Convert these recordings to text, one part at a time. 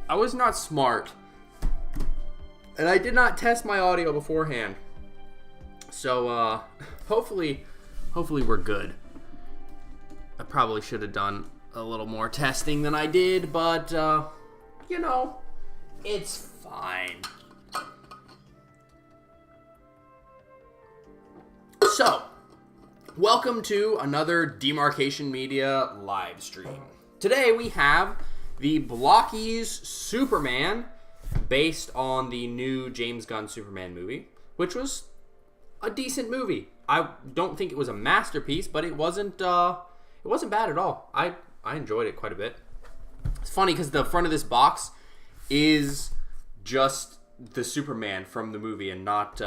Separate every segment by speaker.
Speaker 1: I was not smart. And I did not test my audio beforehand. So, hopefully we're good. I probably should have done a little more testing than I did, but, you know, it's fine. So, welcome to another Demarcation Media live stream. Today we have the Blokees Superman, based on the new James Gunn Superman movie, which was a decent movie. I don't think it was a masterpiece, but it wasn't bad at all. I enjoyed it quite a bit. It's funny because the front of this box is just the Superman from the movie and not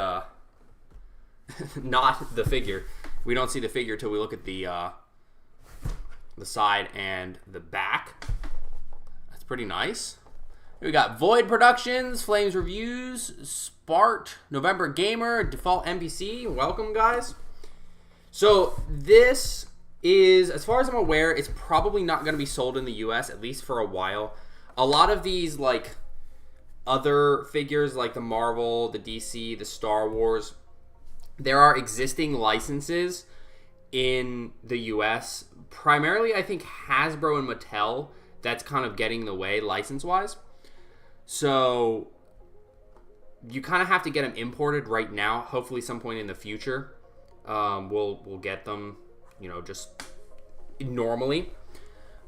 Speaker 1: not the figure. We don't see the figure till we look at the side and the back. That's pretty nice. We got Void Productions, Flames Reviews, Spart, November Gamer, Default NPC. Welcome, guys. So this is, as far as I'm aware, it's probably not going to be sold in the US, at least for a while. A lot of these, like, other figures, like the Marvel, the DC, the Star Wars, there are existing licenses in the US. Primarily, I think Hasbro and Mattel, that's kind of getting in the way license-wise. So you kind of have to get them imported right now. Hopefully some point in the future we'll get them, you know, just normally.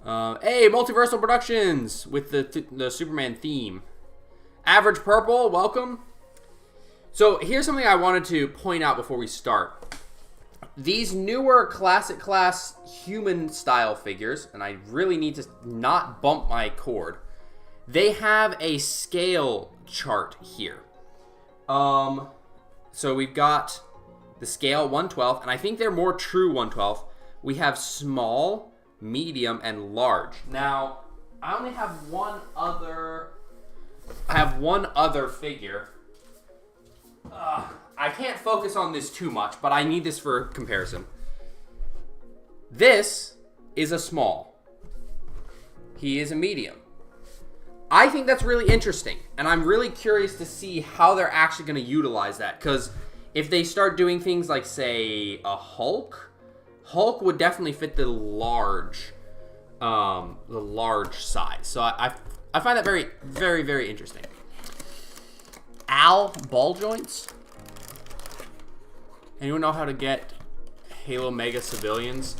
Speaker 1: Hey, Multiversal Productions with the Superman theme. Average Purple, welcome. So here's something I wanted to point out before we start. These newer classic class human style figures, and I really need to not bump my cord, they have a scale chart here. So we've got the scale 1/12, and I think they're more true 1/12. We have small, medium, and large. Now, I only have one other figure. I can't focus on this too much, but I need this for comparison. This is a small. He is a medium. I think that's really interesting, and I'm really curious to see how they're actually going to utilize that, because if they start doing things like, say, a Hulk would definitely fit the large size. So I find that very, very, very interesting. Al ball joints. Anyone know how to get Halo Mega civilians,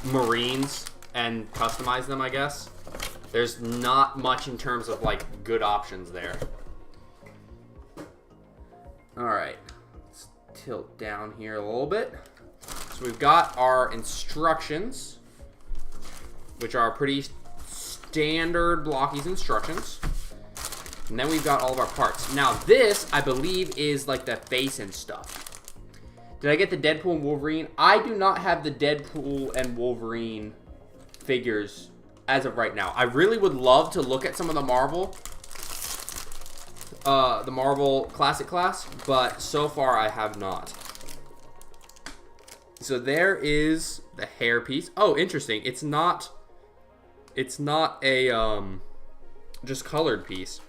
Speaker 1: Marines, and customize them? I guess there's not much in terms of like good options there. All right, let's tilt down here a little bit. So we've got our instructions, which are pretty standard Blokees instructions. And then we've got all of our parts. Now this, I believe, is like the face and stuff. Did I get the Deadpool and Wolverine? I do not have the Deadpool and Wolverine figures as of right now. I really would love to look at some of the Marvel Classic Class, but so far I have not. So there is the hair piece. Oh, interesting. It's not a just colored piece.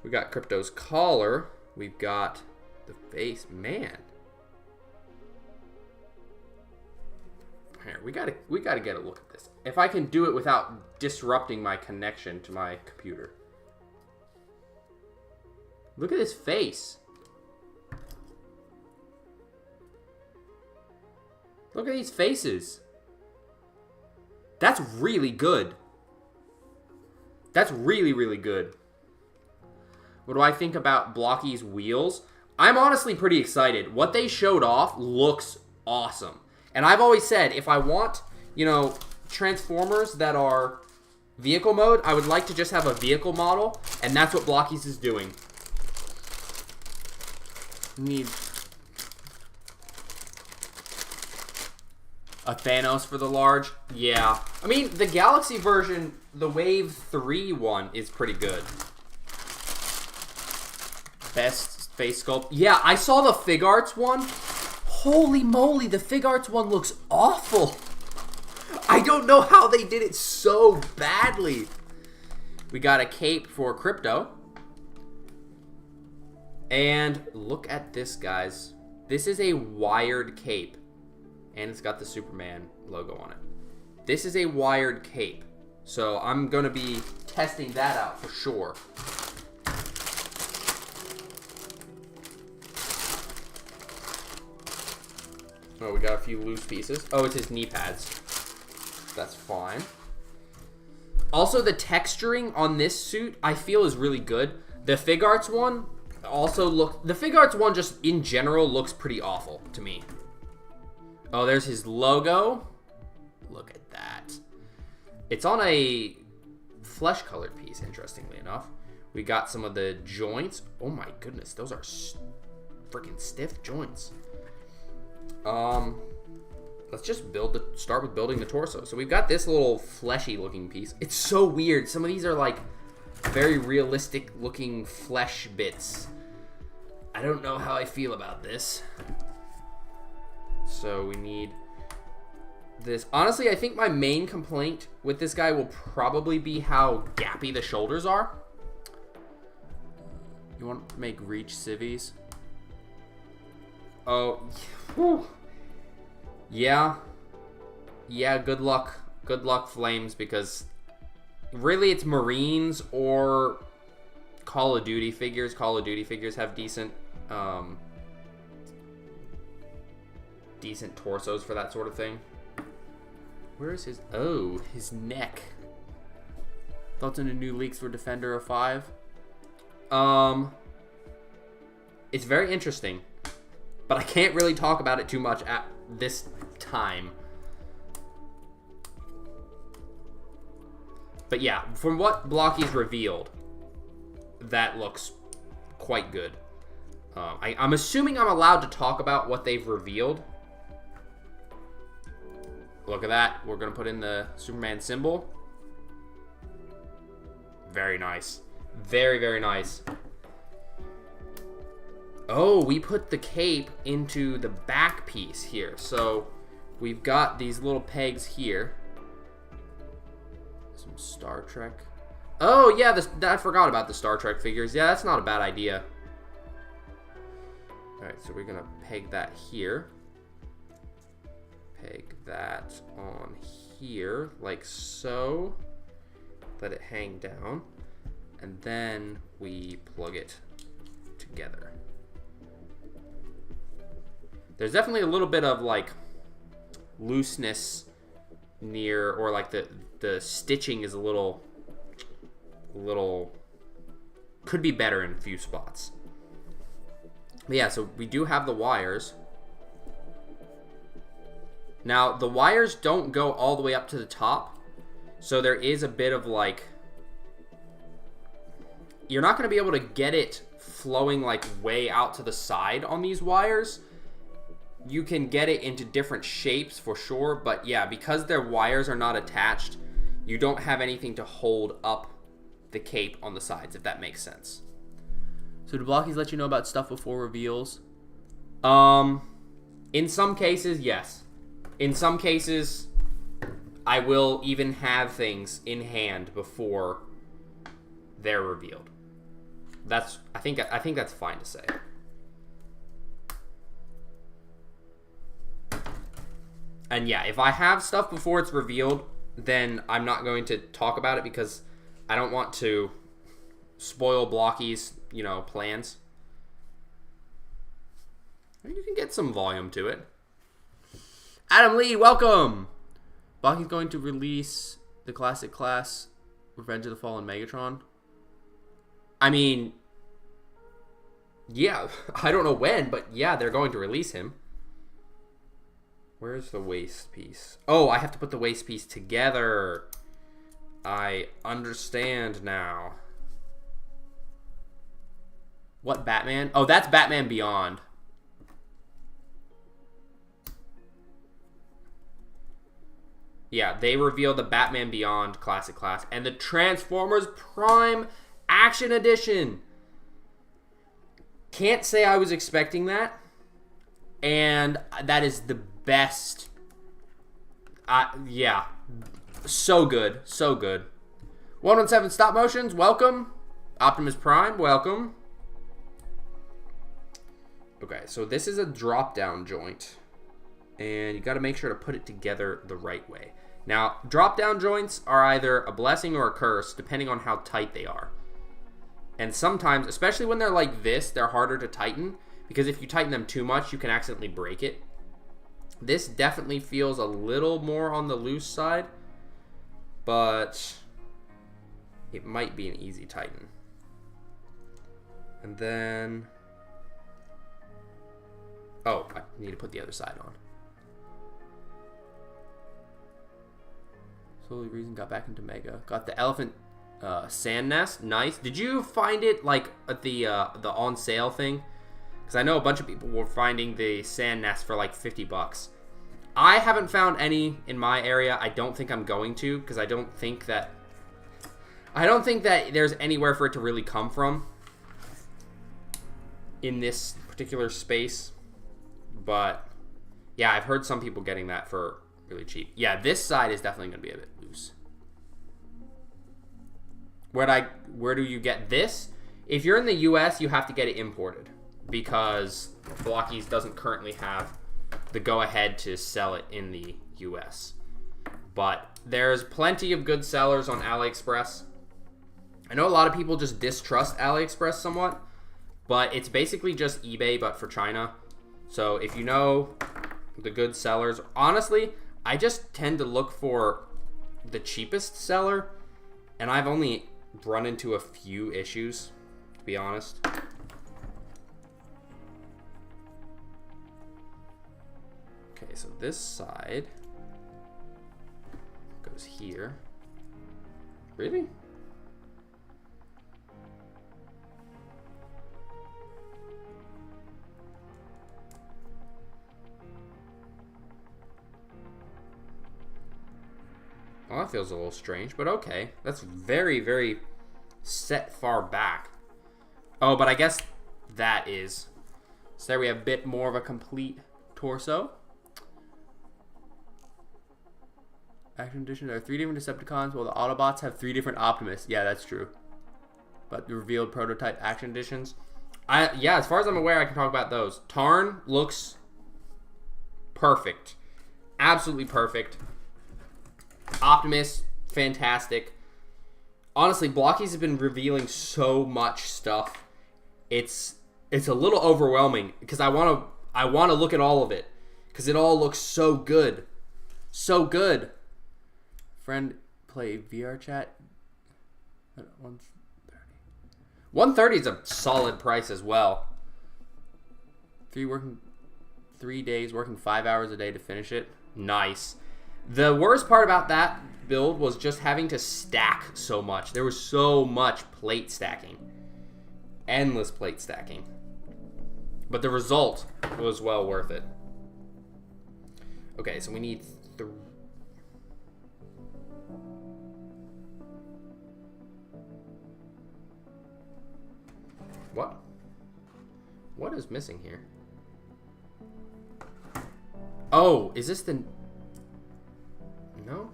Speaker 1: We got Krypto's collar. We've got the face. Man. Here, we gotta get a look at this. If I can do it without disrupting my connection to my computer. Look at his face. Look at these faces. That's really good. That's really, really good. What do I think about Blokees wheels? I'm honestly pretty excited. What they showed off looks awesome. And I've always said, if I want, you know, Transformers that are vehicle mode, I would like to just have a vehicle model, and that's what Blokees is doing. Need a Thanos for the large? Yeah. I mean, the Galaxy version, the Wave 3 one, is pretty good. Best face sculpt. Yeah, I saw the Fig Arts one. Holy moly, the Fig Arts one looks awful. I don't know how they did it so badly. We got a cape for Krypto. And look at this, guys. This is a wired cape. And it's got the Superman logo on it. This is a wired cape. So I'm going to be testing that out for sure. Oh, we got a few loose pieces. Oh, it's his knee pads. That's fine. Also, the texturing on this suit, I feel, is really good. The Fig Arts one also the Fig Arts one just in general looks pretty awful to me. Oh, there's his logo. Look at that. It's on a flesh colored piece, interestingly enough. We got some of the joints. Oh my goodness, those are freaking stiff joints. Let's just start with building the torso. So we've got this little fleshy looking piece. It's so weird. Some of these are like very realistic looking flesh bits. I don't know how I feel about this. So we need this. Honestly, I think my main complaint with this guy will probably be how gappy the shoulders are. You want to make reach civvies? Oh, whew. Yeah, good luck. Good luck, Flames, because really it's Marines or Call of Duty figures. Call of Duty figures have decent torsos for that sort of thing. Where is his... Oh, his neck. Thoughts on the new leaks for Defender of 5? It's very interesting, but I can't really talk about it too much at this time. But yeah, from what Blokees revealed, that looks quite good. I'm assuming I'm allowed to talk about what they've revealed. Look at that. We're going to put in the Superman symbol. Very nice. Very, very nice. Oh, we put the cape into the back piece here. So we've got these little pegs here. Some Star Trek. Oh, yeah, I forgot about the Star Trek figures. Yeah, that's not a bad idea. Alright, so we're going to peg that here. Peg that on here, like so. Let it hang down. And then we plug it together. There's definitely a little bit of, like, looseness near, or like the stitching is a little could be better in a few spots. But yeah, so we do have the wires. Now, the wires don't go all the way up to the top, so there is a bit of, like, you're not going to be able to get it flowing, like, way out to the side on these wires. You can get it into different shapes for sure, but yeah, because their wires are not attached, you don't have anything to hold up the cape on the sides, if that makes sense. So do Blokees let you know about stuff before reveals? In some cases, yes. In some cases, I will even have things in hand before they're revealed. I think that's fine to say. And yeah, if I have stuff before it's revealed, then I'm not going to talk about it because I don't want to spoil Blokees, plans. You can get some volume to it. Adam Lee, welcome! Blokees going to release the classic class Revenge of the Fallen Megatron. I mean, yeah, I don't know when, but yeah, they're going to release him. Where's the waist piece? Oh, I have to put the waist piece together. I understand now. What Batman? Oh, that's Batman Beyond. Yeah, they revealed the Batman Beyond Classic Class and the Transformers Prime Action Edition. Can't say I was expecting that. And that is the best. Yeah. So good. So good. 117 Stop Motions, welcome. Optimus Prime, welcome. Okay, so this is a drop-down joint. And you got to make sure to put it together the right way. Now, drop-down joints are either a blessing or a curse, depending on how tight they are. And sometimes, especially when they're like this, they're harder to tighten. Because if you tighten them too much, you can accidentally break it. This definitely feels a little more on the loose side. But it might be an easy tighten. And then... oh, I need to put the other side on. Slowly Reason got back into Mega. Got the elephant sand nest. Nice. Did you find it like at the on sale thing? Because I know a bunch of people were finding the sand nest for like 50 bucks. I haven't found any in my area. I don't think I'm going to, because I don't think that there's anywhere for it to really come from in this particular space. But yeah, I've heard some people getting that for really cheap. Yeah, this side is definitely going to be a bit loose. Where do you get this? If you're in the US, you have to get it imported because Blokees doesn't currently have the go-ahead to sell it in the US. But there's plenty of good sellers on AliExpress. I know a lot of people just distrust AliExpress somewhat, but it's basically just eBay but for China. So if you know the good sellers, honestly, I just tend to look for the cheapest seller, and I've only run into a few issues, to be honest. Okay, so this side goes here. Really? Well, that feels a little strange, but okay. That's very, very set far back. Oh, but I guess that is. So there we have a bit more of a complete torso. Action edition. There are 3 different Decepticons, while the Autobots have 3 different Optimus. Yeah, that's true. But the revealed prototype action editions. Yeah, as far as I'm aware, I can talk about those. Tarn looks perfect. Absolutely perfect. Optimus, fantastic. Honestly, Blokees have been revealing so much stuff. It's a little overwhelming because I want to look at all of it because it all looks so good. So good. Friend play VR chat at 130. 130 is a solid price as well. 3 days working 5 hours a day to finish it. Nice. The worst part about that build was just having to stack so much. There was so much plate stacking. Endless plate stacking. But the result was well worth it. Okay, so we need What? What is missing here? Oh, is this the... No?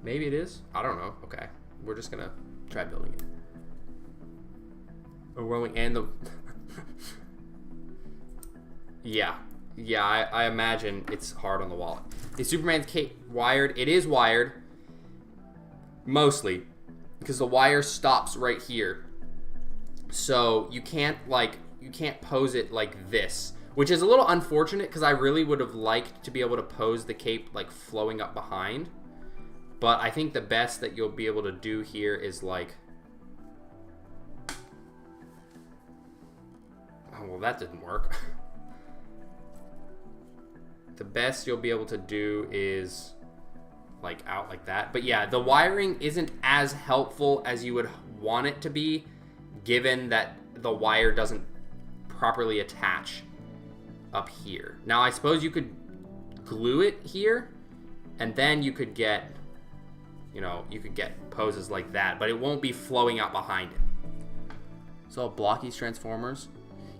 Speaker 1: Maybe it is? I don't know. Okay. We're just gonna try building it. A rolling and the... Yeah. Yeah, I imagine it's hard on the wallet. Is Superman's cape wired? It is wired. Mostly. Because the wire stops right here. So you can't pose it like this. Which is a little unfortunate because I really would have liked to be able to pose the cape like flowing up behind. But I think the best that you'll be able to do here is like... Oh, well, that didn't work. The best you'll be able to do is like out like that. But yeah, the wiring isn't as helpful as you would want it to be, given that the wire doesn't properly attach up here. Now, I suppose you could glue it here, and then you could get, you know, you could get poses like that, but it won't be flowing out behind it. So, Blokees Transformers.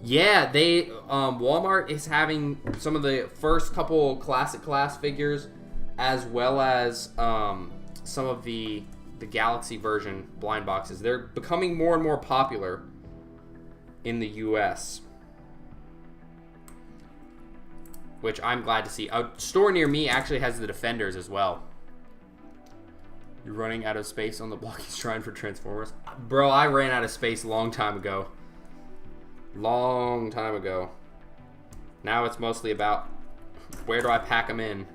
Speaker 1: Yeah, they, Walmart is having some of the first couple classic class figures, as well as some of the the Galaxy version blind boxes. They're becoming more and more popular in the US, which I'm glad to see. A store near me actually has the Defenders as well. You're running out of space on the Blokees Shrine for Transformers? Bro, I ran out of space a long time ago. Long time ago. Now it's mostly about where do I pack them in.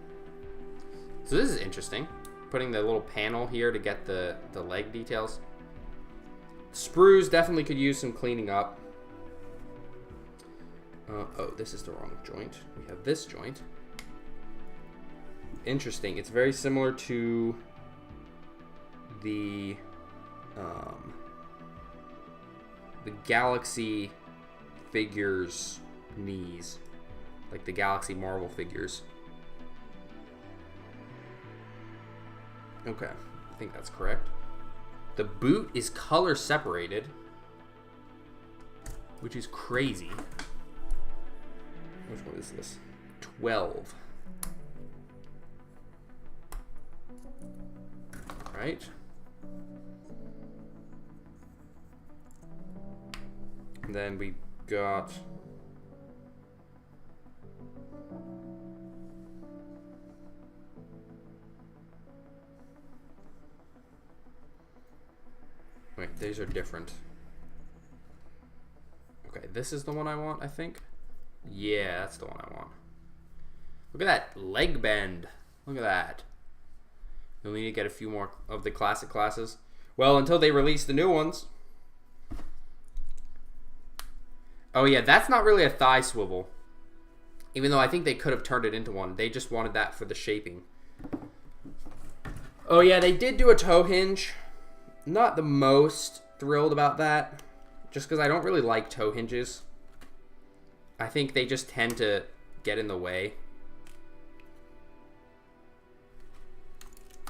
Speaker 1: So this is interesting. Putting the little panel here to get the leg details. Sprues definitely could use some cleaning up. Oh, this is the wrong joint. We have this joint. Interesting. It's very similar to the Galaxy figures knees, like the Galaxy Marvel figures. Okay, I think that's correct. The boot is color separated, which is crazy. Which one is this? 12. Right. And then we got wait, these are different. Okay, this is the one I want, I think. Yeah, that's the one I want. Look at that leg bend. Look at that. You'll need to get a few more of the classic classes. Well, until they release the new ones. Oh yeah, that's not really a thigh swivel. Even though I think they could have turned it into one. They just wanted that for the shaping. Oh yeah, they did do a toe hinge. Not the most thrilled about that. Just because I don't really like toe hinges. I think they just tend to get in the way.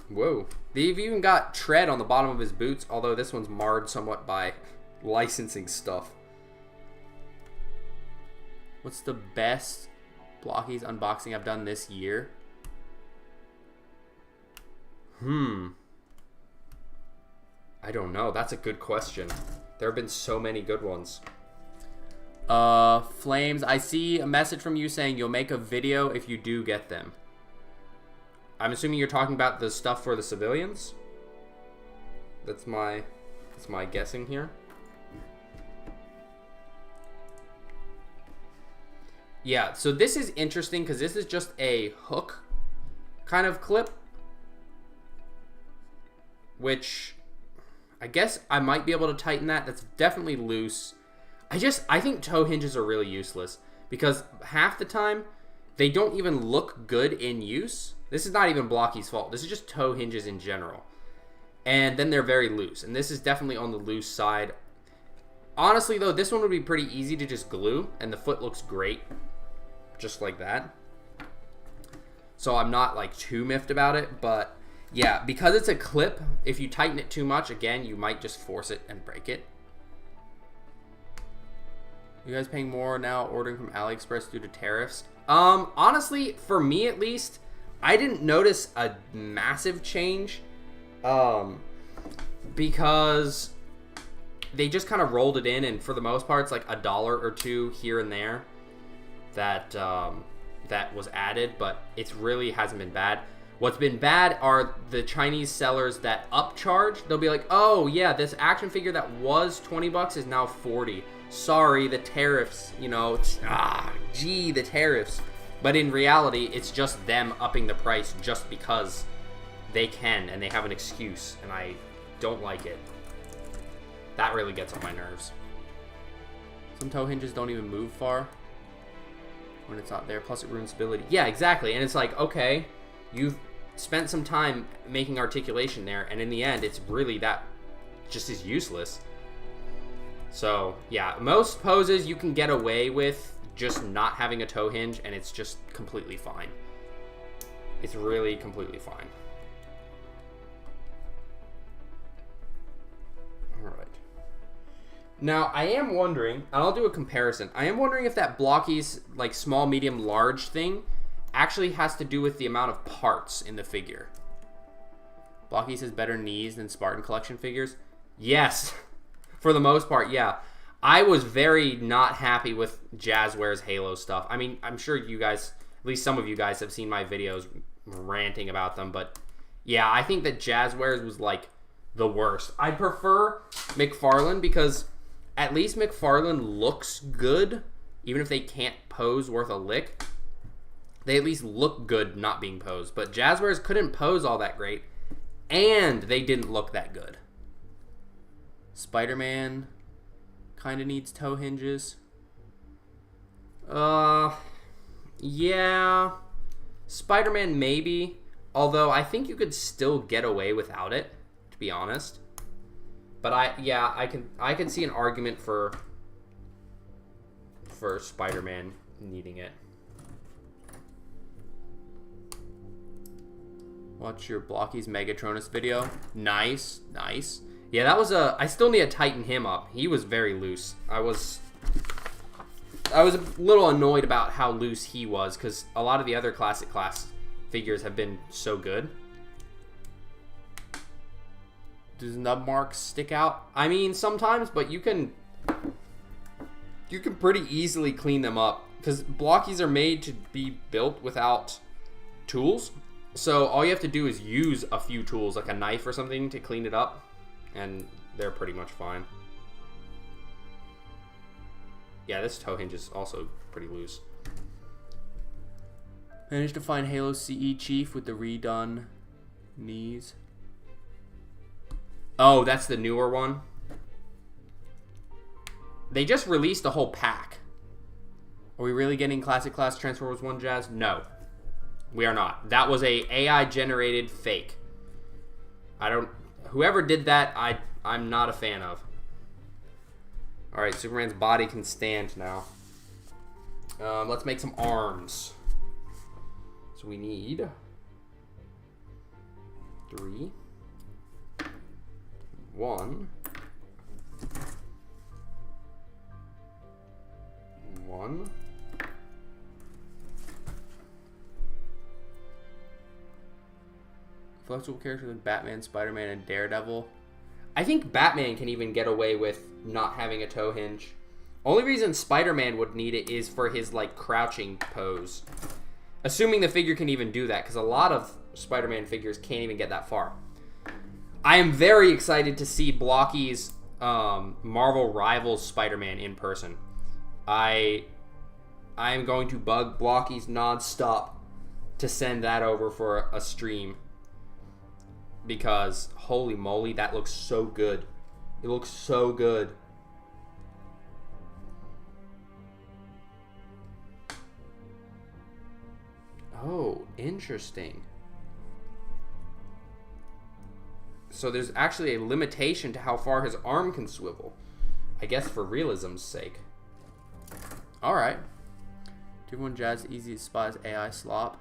Speaker 1: Whoa. They've even got tread on the bottom of his boots, although this one's marred somewhat by licensing stuff. What's the best Blokees unboxing I've done this year? I don't know. That's a good question. There have been so many good ones. Flames, I see a message from you saying you'll make a video if you do get them. I'm assuming you're talking about the stuff for the civilians. That's my guessing here. Yeah, so this is interesting because this is just a hook kind of clip, which I guess I might be able to tighten that. That's definitely loose. I think toe hinges are really useless because half the time they don't even look good in use. This is not even Blokees' fault. This is just toe hinges in general. And then they're very loose. And this is definitely on the loose side. Honestly, though, this one would be pretty easy to just glue. And the foot looks great. Just like that. So I'm not, like, too miffed about it. But, yeah, because it's a clip, if you tighten it too much, again, you might just force it and break it. You guys paying more now ordering from AliExpress due to tariffs? Honestly, for me at least, I didn't notice a massive change. Because they just kind of rolled it in, and for the most part, it's like $1 or $2 here and there that that was added, but it really hasn't been bad. What's been bad are the Chinese sellers that upcharge. They'll be like, oh yeah, this action figure that was $20 is now $40. Sorry, the tariffs, you know, the tariffs. But in reality, it's just them upping the price just because they can and they have an excuse, and I don't like it. That really gets on my nerves. Some toe hinges don't even move far when it's not there, plus it ruins stability. Yeah, exactly, and it's like, okay, you've spent some time making articulation there, and in the end, it's really that just is useless. So, yeah, most poses you can get away with just not having a toe hinge, and it's just completely fine. It's really completely fine. Alright. Now, I am wondering, and I'll do a comparison. I am wondering if that Blokees, like, small, medium, large thing actually has to do with the amount of parts in the figure. Blokees has better knees than Spartan collection figures. Yes, for the most part, yeah. I was very not happy with Jazzware's Halo stuff. I mean, I'm sure you guys, at least some of you guys, have seen my videos ranting about them, but yeah, I think that Jazzware's was like the worst. I prefer McFarlane because at least McFarlane looks good, even if they can't pose worth a lick. They at least look good not being posed. But Jazzwares couldn't pose all that great, and they didn't look that good. Spider-Man kind of needs toe hinges. Yeah. Spider-Man maybe, although I think you could still get away without it, to be honest. But I can see an argument for Spider-Man needing it. Watch your Blokees Megatronus video. Nice, nice. Yeah, that was I still need to tighten him up. He was very loose. I was a little annoyed about how loose he was because a lot of the other classic class figures have been so good. Does nub marks stick out? I mean, sometimes, but you can pretty easily clean them up because Blokees are made to be built without tools. So all you have to do is use a few tools, like a knife or something, to clean it up, and they're pretty much fine. Yeah, this toe hinge is also pretty loose. Managed to find Halo CE Chief with the redone knees. Oh, that's the newer one. They just released a whole pack. Are we really getting Classic Class Transformers 1 Jazz? No. We are not. That was a AI generated fake. Whoever did that, I'm not a fan of. Alright, Superman's body can stand now. Let's make some arms. So we need 3, 1, 1. Flexible characters like Batman, Spider-Man, and Daredevil. I think Batman can even get away with not having a toe hinge. Only reason Spider-Man would need it is for his like crouching pose. Assuming the figure can even do that, because a lot of Spider-Man figures can't even get that far. I am very excited to see Blokees Marvel Rivals Spider-Man in person. I am going to bug Blokees nonstop to send that over for a stream. Because, holy moly, that looks so good. It looks so good. Oh, interesting. So there's actually a limitation to how far his arm can swivel. I guess for realism's sake. Alright. Tier 1 Jazz easy to spot as AI slop.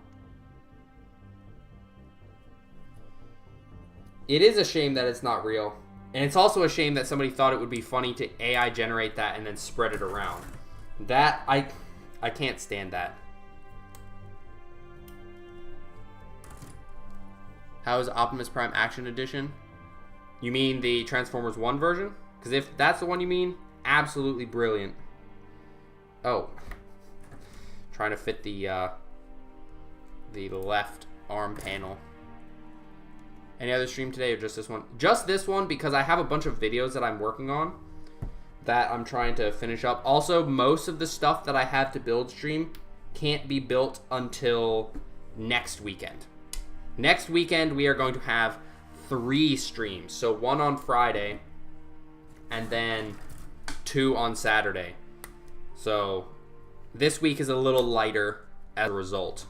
Speaker 1: It is a shame that it's not real. And it's also a shame that somebody thought it would be funny to AI generate that and then spread it around. That, I can't stand that. How is Optimus Prime Action Edition? You mean the Transformers 1 version? Because if that's the one you mean, absolutely brilliant. Oh. Trying to fit the left arm panel. Any other stream today or just this one? Just this one because I have a bunch of videos that I'm working on that I'm trying to finish up. Also, most of the stuff that I have to build stream can't be built until next weekend. Next weekend, we are going to have 3 streams. So 1 on Friday and then 2 on Saturday. So this week is a little lighter as a result.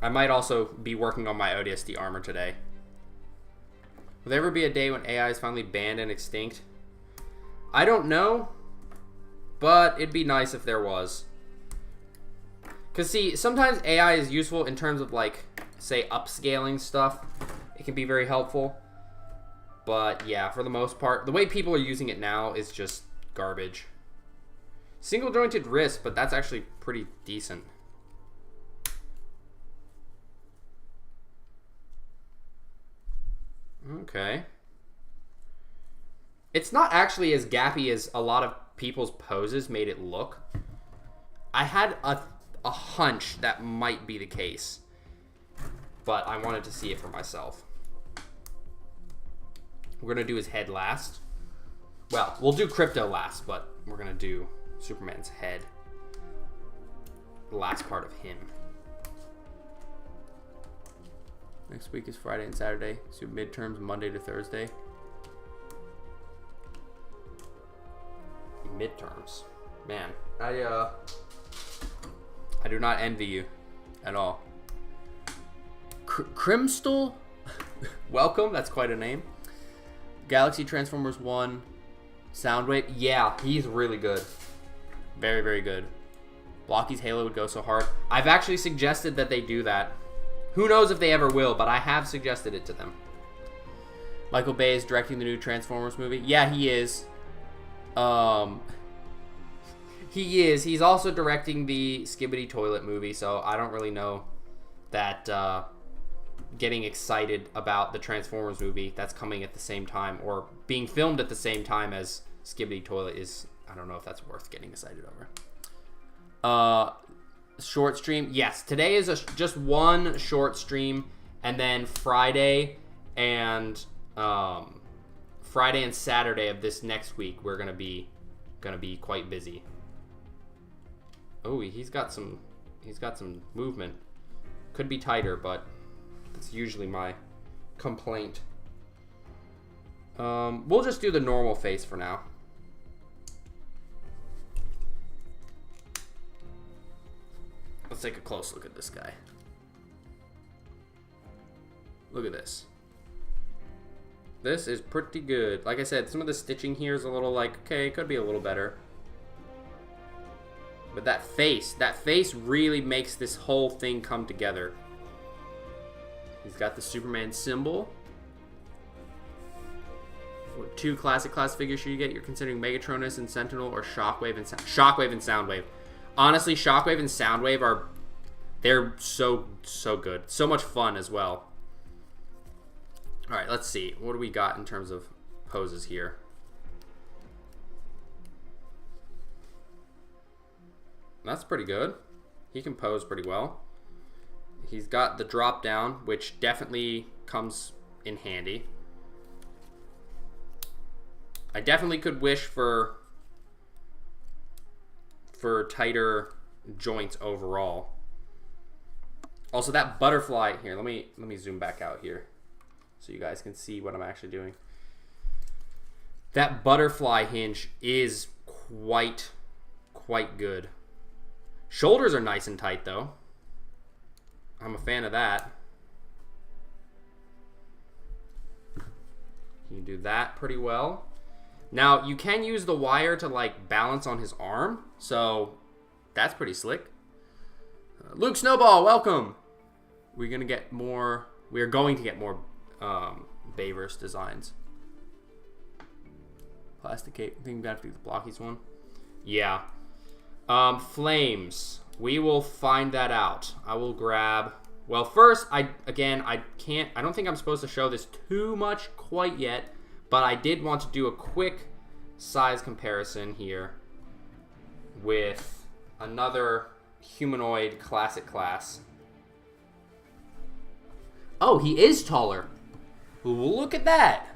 Speaker 1: I might also be working on my ODST armor today. Will there ever be a day when AI is finally banned and extinct? I don't know, but it'd be nice if there was. Because see, sometimes AI is useful in terms of like, say, upscaling stuff. It can be very helpful. But yeah, for the most part, the way people are using it now is just garbage. Single jointed wrist, but that's actually pretty decent. Okay. It's not actually as gappy as a lot of people's poses made it look. I had a hunch that might be the case, but I wanted to see it for myself. We're going to do his head last. Well, we'll do Krypto last, but we're going to do Superman's head. The last part of him. Next week is Friday and Saturday. So midterms Monday to Thursday. Midterms. Man, I do not envy you at all. Crimstal? Welcome, that's quite a name. Galaxy Transformers 1. Soundwave. Yeah, he's really good. Very, very good. Blokees Halo would go so hard. I've actually suggested that they do that. Who knows if they ever will, but I have suggested it to them. Michael Bay is directing the new Transformers movie. Yeah, he is. He is. He's also directing the Skibidi Toilet movie, so I don't really know that getting excited about the Transformers movie that's coming at the same time or being filmed at the same time as Skibidi Toilet is, I don't know if that's worth getting excited over. Short stream. Yes, today is just one short stream, and then Friday and Saturday of this next week we're gonna be quite busy. Oh, he's got some movement. Could be tighter, but that's usually my complaint. We'll just do the normal face for now. Let's take a close look at this guy. Look at this. This is pretty good. Like I said, some of the stitching here is a little like, okay, it could be a little better. But that face really makes this whole thing come together. He's got the Superman symbol. What 2 classic class figures should you get? You're considering Megatronus and Sentinel or Shockwave and Soundwave. Honestly, Shockwave and Soundwave they're so good. So much fun as well. All right, let's see. What do we got in terms of poses here? That's pretty good. He can pose pretty well. He's got the drop down, which definitely comes in handy. I definitely could wish for tighter joints overall. Also, that butterfly here. Let me zoom back out here so you guys can see what I'm actually doing. That butterfly hinge is quite good. Shoulders are nice and tight though. I'm a fan of that. You can do that pretty well. Now, you can use the wire to like balance on his arm, so that's pretty slick. Luke Snowball, welcome. We are going to get more Bayverse designs. Plasticate. I think we have to do the Blokees one. Yeah. Flames. We will find that out. I will grab. Well, first, I don't think I'm supposed to show this too much quite yet, but I did want to do a quick size comparison here with another humanoid classic class. Oh, he is taller. Look at that.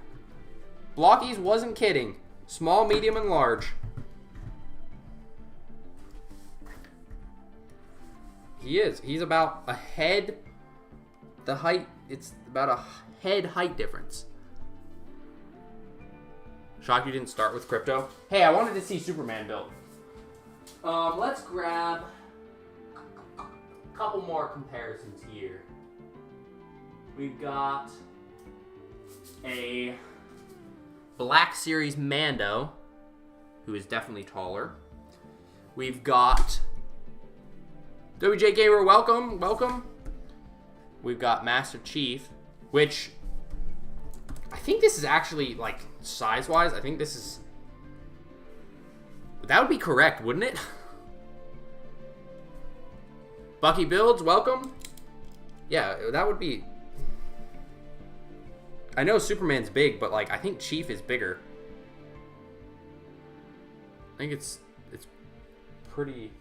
Speaker 1: Blokees wasn't kidding. Small, medium, and large. He is. He's about a head. The height, it's about a head height difference. Shocked you didn't start with Krypto. Hey, I wanted to see Superman built. Let's grab a couple more comparisons here. We've got a Black Series Mando, who is definitely taller. We've got WJ Gamer, welcome. We've got Master Chief, which I think this is actually, like, size-wise, I think this is... That would be correct, wouldn't it? Bucky Builds, welcome. Yeah, that would be... I know Superman's big, but like I think Chief is bigger. I think it's pretty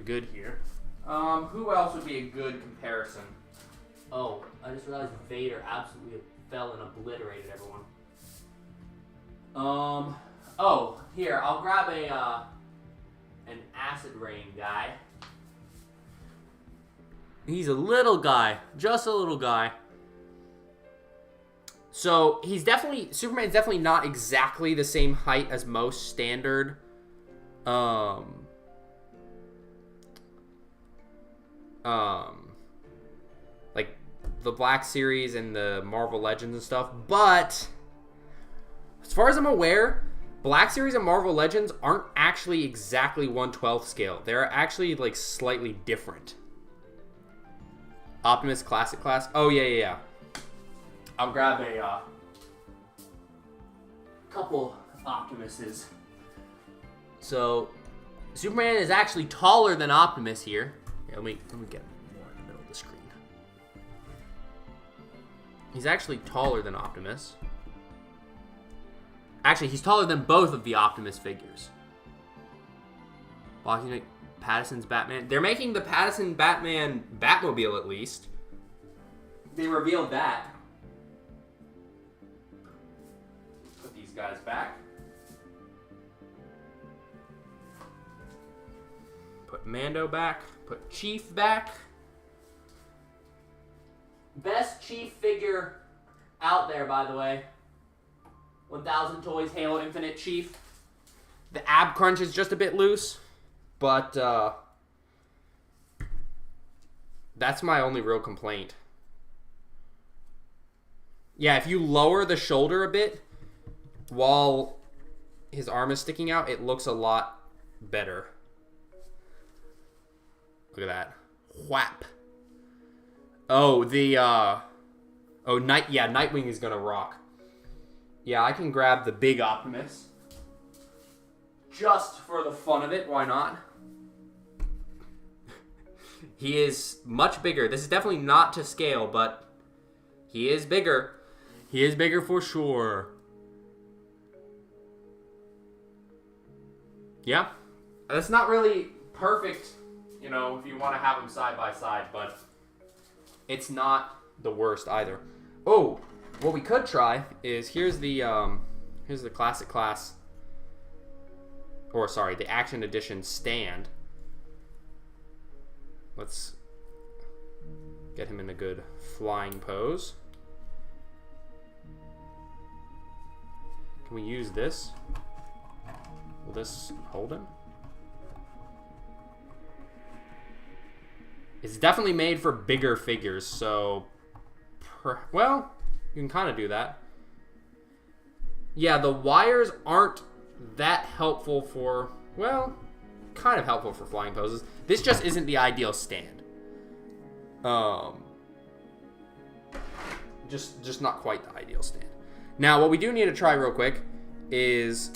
Speaker 1: good here. Who else would be a good comparison? Oh, I just realized Vader absolutely fell and obliterated everyone. Oh, here, I'll grab an acid rain guy. He's a little guy, just a little guy. So Superman's definitely not exactly the same height as most standard like the Black Series and the Marvel Legends and stuff, but as far as I'm aware, Black Series and Marvel Legends aren't actually exactly 1/12 scale. They're actually like slightly different. Optimus Classic Class. Oh yeah. I'll grab a couple Optimuses. So Superman is actually taller than Optimus here. Yeah, let me get more in the middle of the screen. He's actually taller than Optimus. Actually, he's taller than both of the Optimus figures. Patterson's Batman. They're making the Patterson Batman Batmobile at least. They revealed that. Put these guys back. Put Mando back. Put Chief back. Best Chief figure out there, by the way. 1000 Toys Halo Infinite Chief. The ab crunch is just a bit loose, but that's my only real complaint. Yeah, if you lower the shoulder a bit while his arm is sticking out, it looks a lot better. Look at that. Whap. Oh, Nightwing is gonna rock. Yeah, I can grab the big Optimus. Just for the fun of it, why not? He is much bigger. This is definitely not to scale, but he is bigger. He is bigger for sure. Yeah. That's not really perfect, you know, if you want to have them side by side, but it's not the worst either. Oh, what we could try is here's the Classic Class, or sorry, the Action Edition stand. Let's get him in a good flying pose. Can we use this? Will this hold him? It's definitely made for bigger figures, so well, you can kind of do that. Yeah, the wires aren't that helpful for, well, kind of helpful for flying poses. This just isn't the ideal stand. Just not quite the ideal stand. Now, what we do need to try real quick is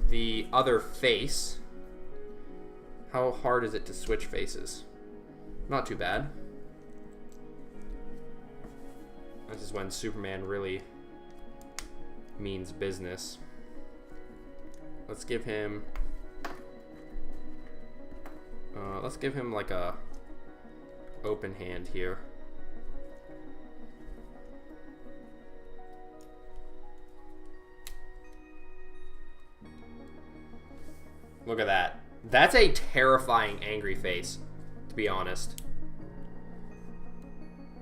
Speaker 1: the other face. How hard is it to switch faces? Not too bad. This is when Superman really means business. Let's give him like a open hand here. Look at that. That's a terrifying angry face, to be honest.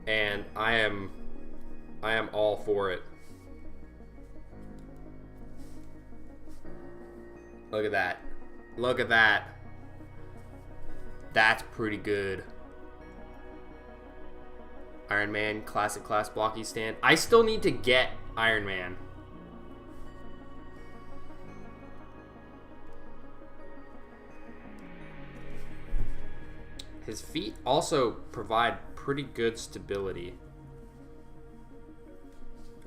Speaker 1: And I am all for it. Look at that. Look at that. That's pretty good. Iron Man Classic Class Blokees stand. I still need to get Iron Man. His feet also provide pretty good stability.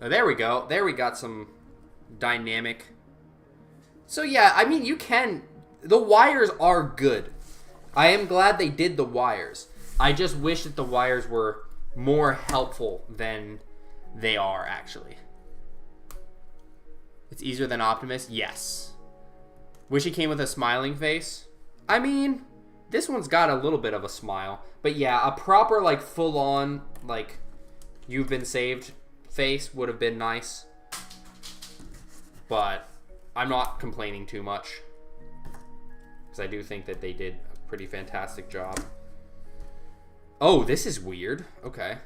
Speaker 1: Oh, there we go. There we got some dynamic. So yeah, I mean, you can. The wires are good. I am glad they did the wires. I just wish that the wires were more helpful than They are, actually. It's easier than Optimus? Yes. Wish he came with a smiling face? I mean, this one's got a little bit of a smile. But yeah, a proper, like, full-on, like, you've been saved face would have been nice. But I'm not complaining too much. Because I do think that they did a pretty fantastic job. Oh, this is weird. Okay.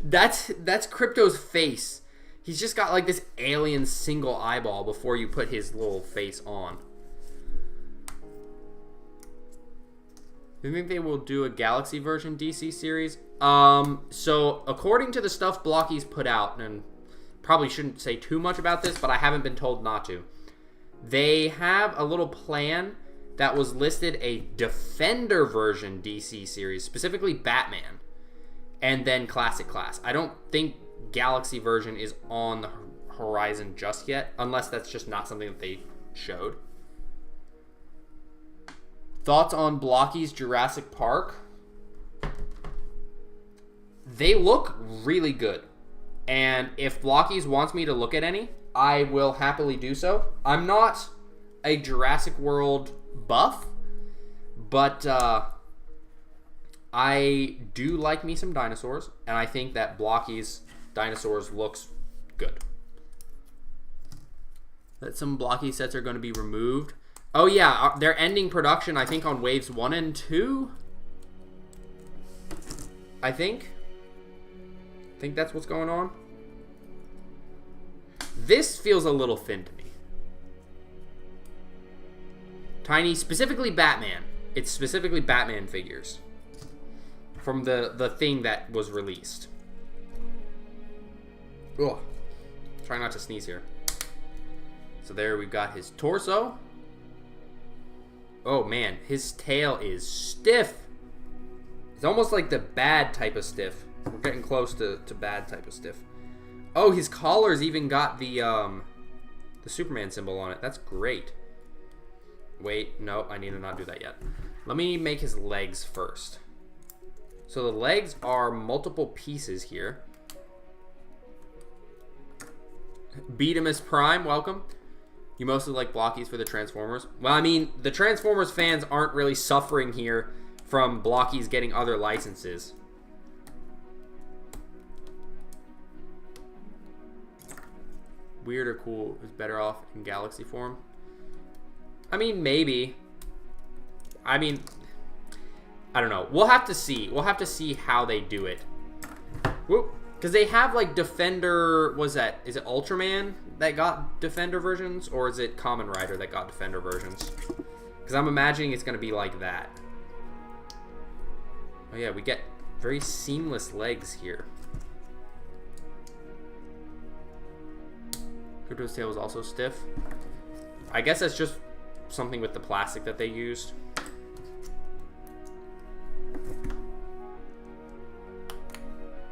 Speaker 1: That's Krypto's face. He's just got like this alien single eyeball before you put his little face on. Do you think they will do a Galaxy version DC series? So according to the stuff Blokees put out, and probably shouldn't say too much about this, but I haven't been told not to. They have a little plan that was listed a Defender version DC series, specifically Batman, and then Classic Class. I don't think Galaxy version is on the horizon just yet, unless that's just not something that they showed. Thoughts on Blokees Jurassic Park? They look really good. And if Blokees wants me to look at any, I will happily do so. I'm not a Jurassic World buff, but I do like me some dinosaurs, and I think that Blokees Dinosaurs looks good. That some Blokees sets are going to be removed. Oh yeah, they're ending production, I think, on waves 1 and 2. I think that's what's going on. This feels a little thin to me. Tiny, specifically Batman. It's specifically Batman figures from the thing that was released. Ugh. Try not to sneeze here. So there we've got his torso. Oh man, his tail is stiff. It's almost like the bad type of stiff. We're getting close to bad type of stiff. Oh, his collar's even got the Superman symbol on it. That's great. Wait, no, I need to not do that yet. Let me make his legs first. So the legs are multiple pieces here. Beatimus Prime, welcome. You mostly like Blokees for the Transformers. Well, I mean, the Transformers fans aren't really suffering here from Blokees getting other licenses. Weird or cool is better off in Galaxy form? I mean, maybe. I mean, I don't know. We'll have to see. We'll have to see how they do it. Whoop. Because they have, like, Defender... Was that... Is it Ultraman that got Defender versions? Or is it Kamen Rider that got Defender versions? Because I'm imagining it's going to be like that. Oh, yeah. We get very seamless legs here. Krypto's tail is also stiff. I guess that's just something with the plastic that they used.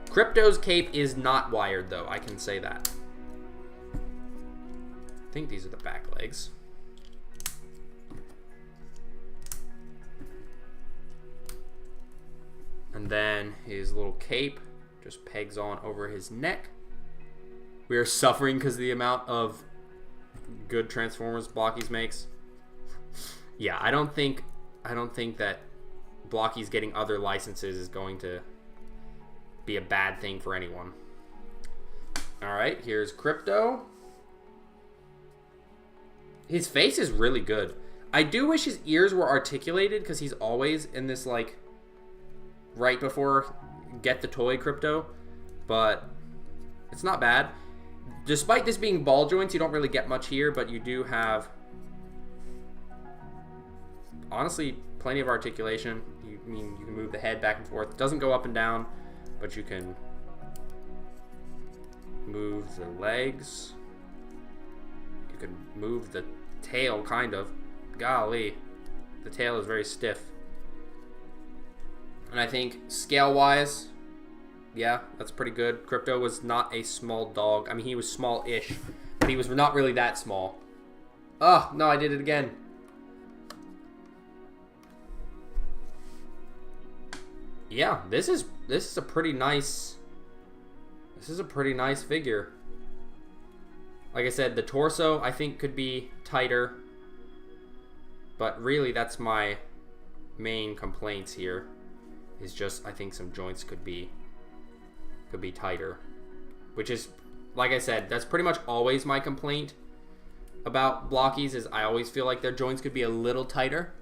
Speaker 1: Krypto's cape is not wired, though. I can say that. I think these are the back legs. And then his little cape just pegs on over his neck. We are suffering because of the amount of good Transformers Blokees makes. Yeah, I don't think that Blokees getting other licenses is going to be a bad thing for anyone. Alright, here's Krypto. His face is really good. I do wish his ears were articulated because he's always in this, like, right before get the toy Krypto. But it's not bad. Despite this being ball joints, you don't really get much here, but you do have, honestly, plenty of articulation. You can move the head back and forth. It doesn't go up and down, but you can move the legs. You can move the tail, kind of. Golly, the tail is very stiff. And I think scale-wise, yeah, that's pretty good. Krypto was not a small dog. I mean, he was small-ish, but he was not really that small. Oh, no, I did it again. Yeah, this is a pretty nice This is a pretty nice figure. Like I said, the torso I think could be tighter. But really, that's my main complaints here. Is just I think some joints could be tighter. Which is, like I said, that's pretty much always my complaint about Blokees, is I always feel like their joints could be a little tighter.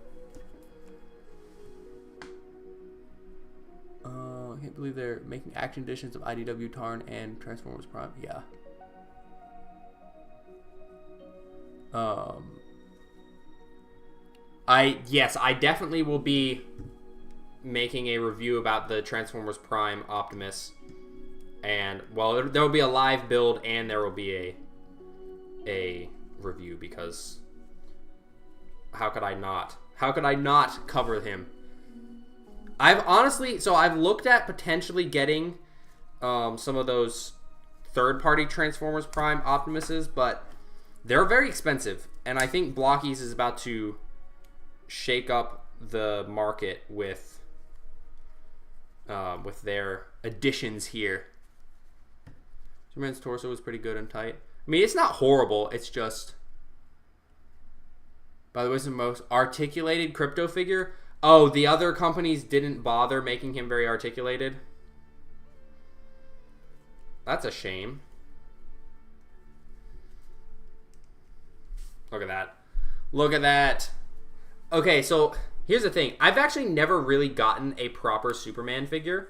Speaker 1: I can't believe they're making action editions of IDW, Tarn, and Transformers Prime. Yeah. I definitely will be making a review about the Transformers Prime Optimus, and well, there will be a live build and there will be a review, because how could I not cover him? I've looked at potentially getting some of those third-party Transformers Prime Optimuses, but they're very expensive, and I think Blokees is about to shake up the market with their additions here. Superman's torso was pretty good and tight. I mean, it's not horrible. It's just, by the way, it's the most articulated Krypto figure. Oh, the other companies didn't bother making him very articulated. That's a shame. Look at that. Look at that. Okay, so here's the thing. I've actually never really gotten a proper Superman figure.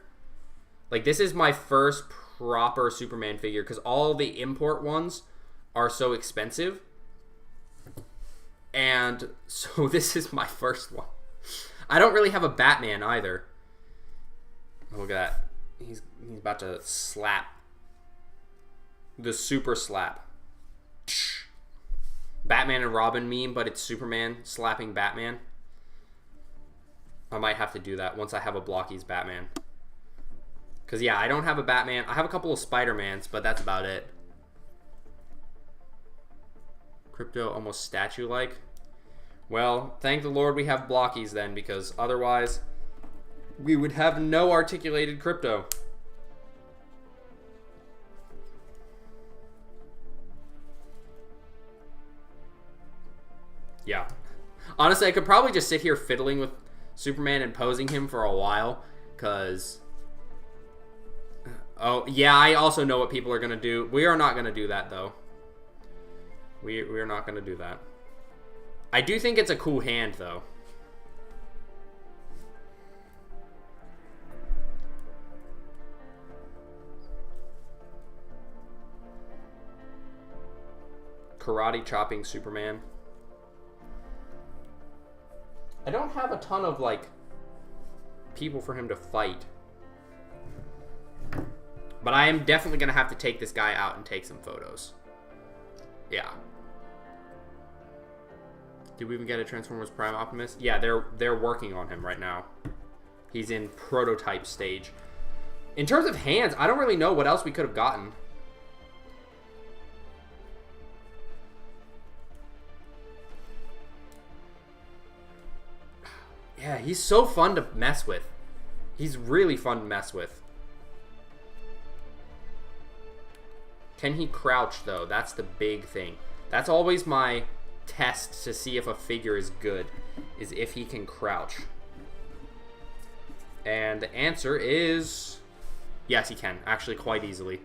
Speaker 1: Like, this is my first proper Superman figure, because all the import ones are so expensive. And so this is my first one. I don't really have a Batman either. Look at that. He's about to slap. The super slap. Batman and Robin meme, but it's Superman slapping Batman. I might have to do that once I have a Blokees Batman. Because, yeah, I don't have a Batman. I have a couple of Spider-Mans, but that's about it. Krypto almost statue-like. Well, thank the Lord we have Blokees then, because otherwise we would have no articulated Krypto. Yeah. Honestly, I could probably just sit here fiddling with Superman and posing him for a while, because... Oh, yeah, I also know what people are going to do. We are not going to do that, though. We are not going to do that. I do think it's a cool hand, though. Karate chopping Superman. I don't have a ton of, like, people for him to fight. But I am definitely going to have to take this guy out and take some photos. Yeah. Did we even get a Transformers Prime Optimus? Yeah, they're working on him right now. He's in prototype stage. In terms of hands, I don't really know what else we could have gotten. Yeah, he's so fun to mess with. He's really fun to mess with. Can he crouch, though? That's the big thing. That's always my test to see if a figure is good, is if he can crouch. And the answer is... yes, he can. Actually, quite easily.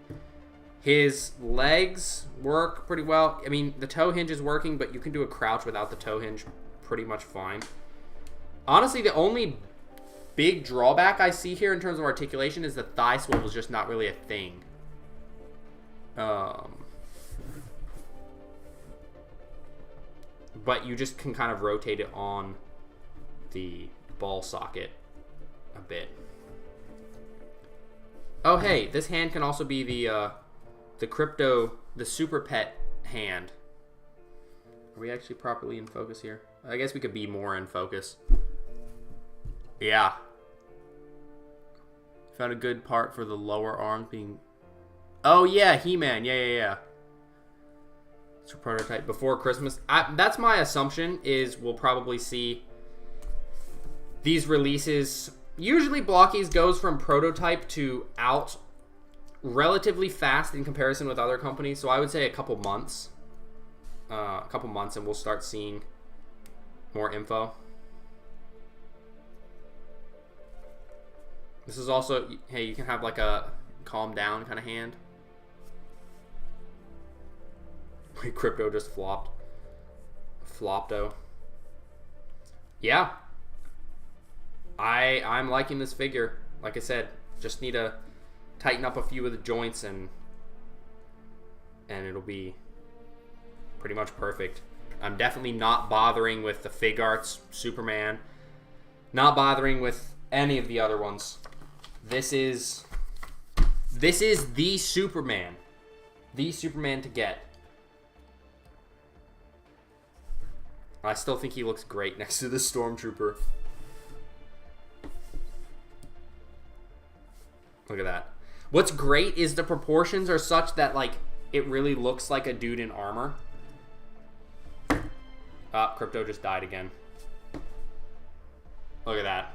Speaker 1: His legs work pretty well. I mean, the toe hinge is working, but you can do a crouch without the toe hinge pretty much fine. Honestly, the only big drawback I see here in terms of articulation is the thigh swivel is just not really a thing. But you just can kind of rotate it on the ball socket a bit. Oh, hey, this hand can also be the Krypto, the Super Pet hand. Are we actually properly in focus here? I guess we could be more in focus. Yeah. Found a good part for the lower arms being... oh, yeah, He-Man. Yeah. It's a prototype before Christmas. That's my assumption, is we'll probably see these releases. Usually Blokees goes from prototype to out relatively fast in comparison with other companies. So I would say a couple months. And we'll start seeing more info. This is also, hey, you can have like a calm down kind of hand. Krypto just flopped. Flopto. Yeah. I'm liking this figure. Like I said, just need to tighten up a few of the joints and it'll be pretty much perfect. I'm definitely not bothering with the Fig Arts Superman. Not bothering with any of the other ones. This is the Superman. The Superman to get. I still think he looks great next to the Stormtrooper. Look at that. What's great is the proportions are such that, like, it really looks like a dude in armor. Krypto just died again. Look at that.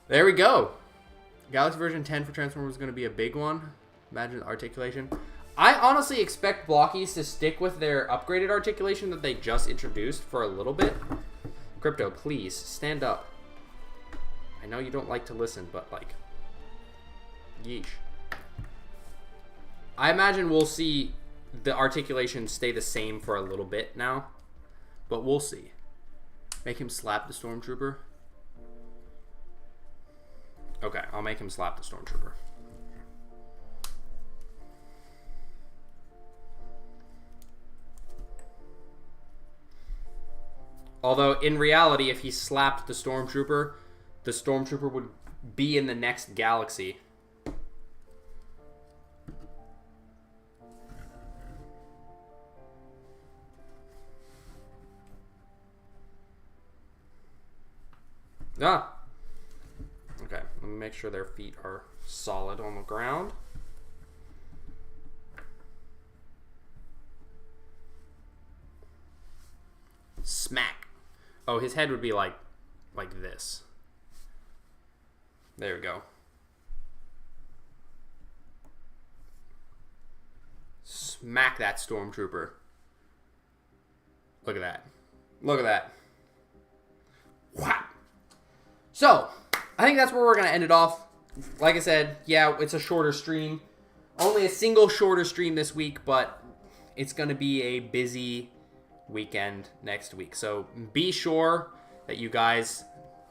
Speaker 1: There we go. Galaxy version 10 for Transformers is going to be a big one. Imagine the articulation. I honestly expect Blokees to stick with their upgraded articulation that they just introduced for a little bit. Krypto, please, stand up. I know you don't like to listen, but, like, yeesh. I imagine we'll see the articulation stay the same for a little bit now, but we'll see. Make him slap the Stormtrooper. Okay, I'll make him slap the Stormtrooper. Although, in reality, if he slapped the Stormtrooper would be in the next galaxy. Ah! Okay, let me make sure their feet are solid on the ground. Smack! Oh, his head would be like this. There we go. Smack that Stormtrooper. Look at that. Look at that. Wow. So, I think that's where we're going to end it off. Like I said, yeah, it's a shorter stream. Only a single shorter stream this week, but it's going to be a busy weekend next week. So, be sure that you guys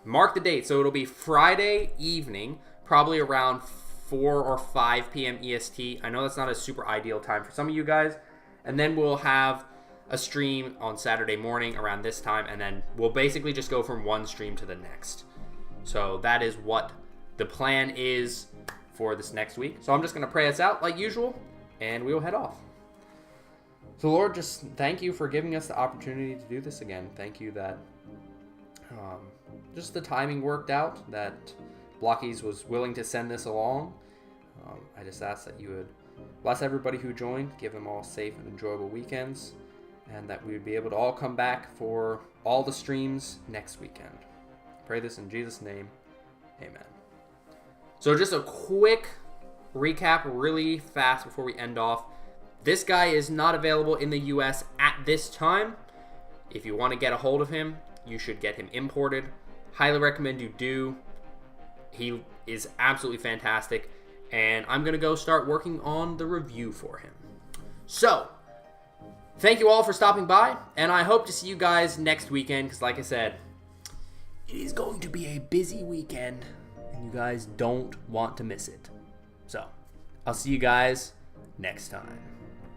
Speaker 1: mark the date. So, it'll be Friday evening, probably around 4 or 5 p.m. EST. I know that's not a super ideal time for some of you guys. And then we'll have a stream on Saturday morning around this time, and then we'll basically just go from one stream to the next. So that is what the plan is for this next week. So I'm just going to pray us out like usual, and we will head off. So Lord, just thank you for giving us the opportunity to do this again. Thank you that just the timing worked out, that Blokees was willing to send this along. I just ask that you would bless everybody who joined, give them all safe and enjoyable weekends, and that we would be able to all come back for all the streams next weekend. Pray this in Jesus' name. Amen. So just a quick recap really fast before we end off. This guy is not available in the US at this time. If you want to get a hold of him, you should get him imported. Highly recommend you do. He is absolutely fantastic. And I'm going to go start working on the review for him. So, thank you all for stopping by. And I hope to see you guys next weekend. Because like I said, it is going to be a busy weekend. And you guys don't want to miss it. So, I'll see you guys next time.